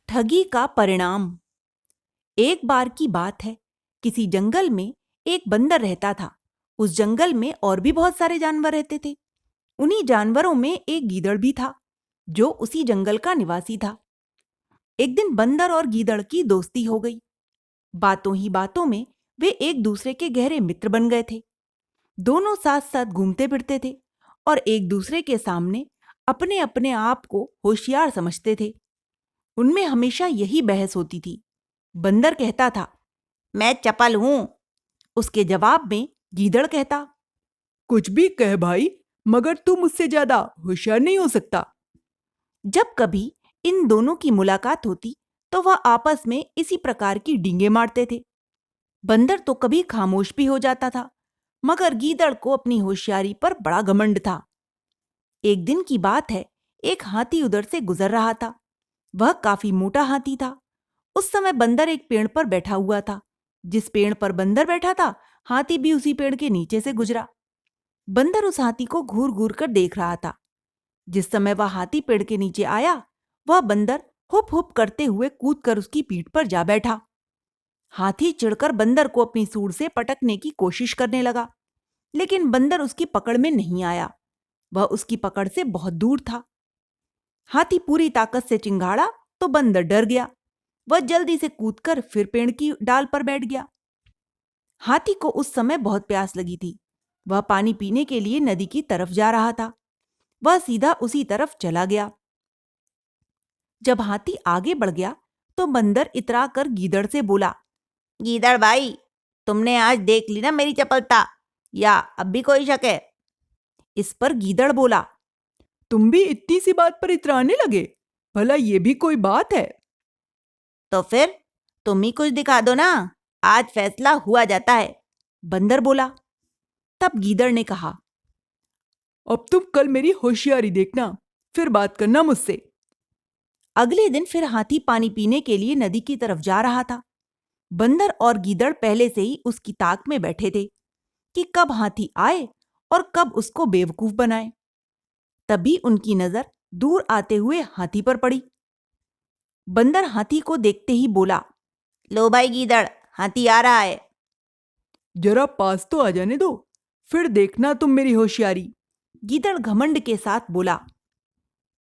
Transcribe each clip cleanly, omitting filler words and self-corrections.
ठगी का परिणाम। एक बार की बात है, किसी जंगल में एक बंदर रहता था। उस जंगल में और भी बहुत सारे जानवर रहते थे। उन्हीं जानवरों में एक गीदड़ भी था, जो उसी जंगल का निवासी था। एक दिन बंदर और गीदड़ की दोस्ती हो गई। बातों ही बातों में वे एक दूसरे के गहरे मित्र बन गए थे। दोनों साथ साथ घूमते फिरते थे और एक दूसरे के सामने अपने अपने आप को होशियार समझते थे। उनमें हमेशा यही बहस होती थी। बंदर कहता था, मैं चपल हूं। उसके जवाब में गीदड़ कहता, कुछ भी कह भाई, मगर तू मुझसे ज्यादा होशियार नहीं हो सकता। जब कभी इन दोनों की मुलाकात होती तो वह आपस में इसी प्रकार की डींगे मारते थे। बंदर तो कभी खामोश भी हो जाता था, मगर गीदड़ को अपनी होशियारी पर बड़ा घमंड था। एक दिन की बात है, एक हाथी उधर से गुजर रहा था। वह काफी मोटा हाथी था। उस समय बंदर एक पेड़ पर बैठा हुआ था। जिस पेड़ पर बंदर बैठा था, हाथी भी उसी पेड़ के नीचे से गुजरा। बंदर उस हाथी को घूर घूर कर देख रहा था। जिस समय वह हाथी पेड़ के नीचे आया, वह बंदर हुप हुप करते हुए कूद कर उसकी पीठ पर जा बैठा। हाथी चिढ़कर बंदर को अपनी सूंड से पटकने की कोशिश करने लगा, लेकिन बंदर उसकी पकड़ में नहीं आया। वह उसकी पकड़ से बहुत दूर था। हाथी पूरी ताकत से चिंघाड़ा तो बंदर डर गया। वह जल्दी से कूदकर फिर पेड़ की डाल पर बैठ गया। हाथी को उस समय बहुत प्यास लगी थी। वह पानी पीने के लिए नदी की तरफ जा रहा था। वह सीधा उसी तरफ चला गया। जब हाथी आगे बढ़ गया तो बंदर इतरा कर गीदड़ से बोला, गीदड़ भाई, तुमने आज देख ली ना मेरी चपलता, या अब भी कोई शक है? इस पर गीदड़ बोला, तुम भी इतनी सी बात पर इतराने लगे? भला ये भी कोई बात है? तो फिर तुम ही कुछ दिखा दो ना, आज फैसला हुआ जाता है। बंदर बोला। तब गीदड़ ने कहा, अब तुम कल मेरी होशियारी देखना, फिर बात करना मुझसे। अगले दिन फिर हाथी पानी पीने के लिए नदी की तरफ जा रहा था। बंदर और गीदड़ पहले से ही उसकी ताक में बैठे थे कि कब हाथी आए और कब उसको बेवकूफ बनाए। तभी उनकी नजर दूर आते हुए हाथी पर पड़ी। बंदर हाथी को देखते ही बोला, लो भाई गीदड़, हाथी आ रहा है। जरा पास तो आ जाने दो, फिर देखना तुम मेरी होशियारी। गीदड़ घमंड के साथ बोला,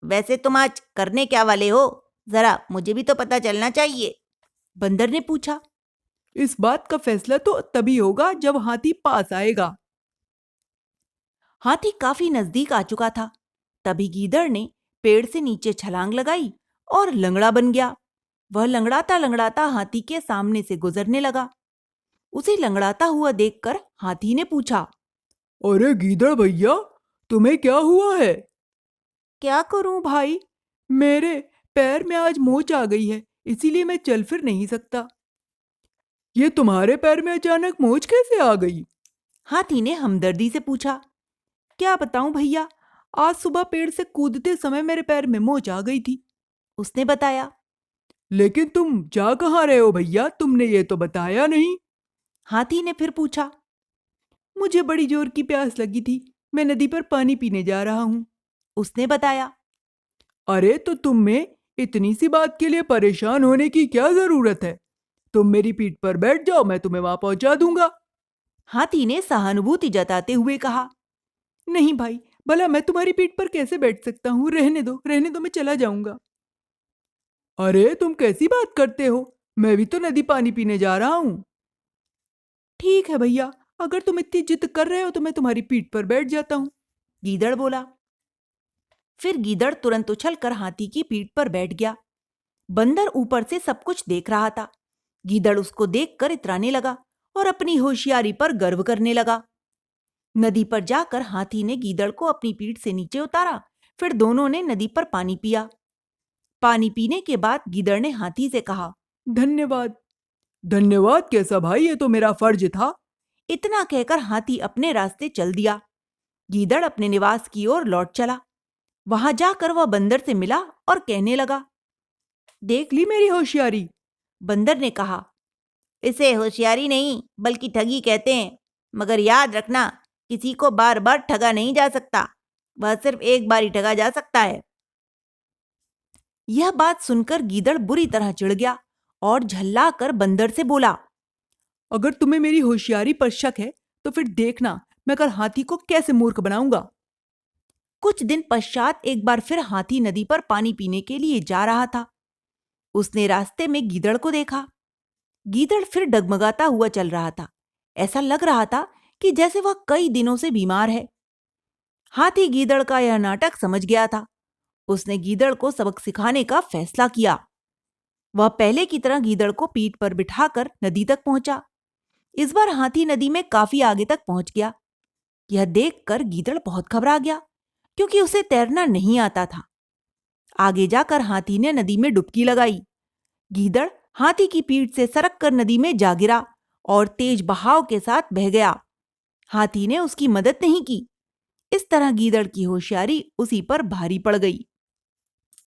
वैसे तुम आज करने क्या वाले हो? जरा मुझे भी तो पता चलना चाहिए। बंदर ने पूछा। इस बात का फैसला तो तभी होगा जब हाथी पास आएगा। हाथी काफी नजदीक आ चुका था। तभी गीदड़ ने पेड़ से नीचे छलांग लगाई और लंगड़ा बन गया। वह लंगड़ाता लंगड़ाता हाथी के सामने से गुजरने लगा। उसे लंगड़ाता हुआ देखकर हाथी ने पूछा, अरे गीदड़ भैया, तुम्हें क्या हुआ है? क्या करूं भाई? मेरे पैर में आज मोच आ गई है, इसीलिए मैं चल फिर नहीं सकता। ये तुम्हारे पैर में अचानक मोच कैसे आ गई? हाथी ने हमदर्दी से पूछा। क्या बताऊं भैया, आज सुबह पेड़ से कूदते समय मेरे पैर में मोच आ गई थी, उसने बताया। लेकिन तुम जा कहाँ रहे हो भैया, तुमने ये तो बताया नहीं। हाथी ने फिर पूछा। मुझे बड़ी जोर की प्यास लगी थी, मैं नदी पर पानी पीने जा रहा हूँ, उसने बताया। अरे तो तुम में इतनी सी बात के लिए परेशान होने की क्या जरूरत है? तुम मेरी पीठ पर बैठ जाओ, मैं तुम्हें वहां पहुंचा दूंगा। हाथी ने सहानुभूति जताते हुए कहा। नहीं भाई, भला मैं तुम्हारी पीठ पर कैसे बैठ सकता हूँ, रहने दो, मैं चला जाऊंगा। अरे तुम कैसी बात करते हो, मैं भी तो नदी पानी पीने जा रहा हूँ। ठीक है भैया, अगर तुम इतनी जिद कर रहे हो तो मैं तुम्हारी पीठ पर बैठ जाता हूँ, गीदड़ बोला। फिर गीदड़ तुरंत उछलकर हाथी की पीठ पर बैठ गया। बंदर ऊपर से सब कुछ देख रहा था। गीदड़ उसको देखकर इतराने लगा और अपनी होशियारी पर गर्व करने लगा। नदी पर जाकर हाथी ने गीदड़ को अपनी पीठ से नीचे उतारा। फिर दोनों ने नदी पर पानी पिया। पानी पीने के बाद गीदड़ ने हाथी से कहा, धन्यवाद। धन्यवाद कैसा भाई, ये तो मेरा फर्ज था। इतना कहकर हाथी अपने रास्ते चल दिया। गीदड़ अपने निवास की ओर लौट चला। वहां जाकर वह बंदर से मिला और कहने लगा, देख ली मेरी होशियारी? बंदर ने कहा, इसे होशियारी नहीं बल्कि ठगी कहते हैं। मगर याद रखना, किसी को बार बार ठगा नहीं जा सकता, वह सिर्फ एक बार ही ठगा जा सकता है। यह बात सुनकर गीदड़ बुरी तरह चिढ़ गया और झल्लाकर बंदर से बोला, अगर तुम्हें मेरी होशियारी पर शक है तो फिर देखना मैं कल हाथी को कैसे मूर्ख बनाऊंगा। कुछ दिन पश्चात एक बार फिर हाथी नदी पर पानी पीने के लिए जा रहा था। उसने रास्ते में गीदड़ को देखा। गीदड़ फिर डगमगाता हुआ चल रहा था। ऐसा लग रहा था कि जैसे वह कई दिनों से बीमार है। हाथी गीदड़ का यह नाटक समझ गया था। उसने गीदड़ को सबक सिखाने का फैसला किया। वह पहले की तरह गीदड़ को पीठ पर बिठाकर नदी तक पहुंचा। इस बार हाथी नदी में काफी आगे तक पहुंच गया। यह देखकर गीदड़ बहुत घबरा गया, क्योंकि उसे तैरना नहीं आता था। आगे जाकर हाथी ने नदी में डुबकी लगाई। गीदड़ हाथी की पीठ से सरक कर नदी में जा गिरा और तेज बहाव के साथ बह गया। हाथी ने उसकी मदद नहीं की। इस तरह गीदड़ की होशियारी उसी पर भारी पड़ गई।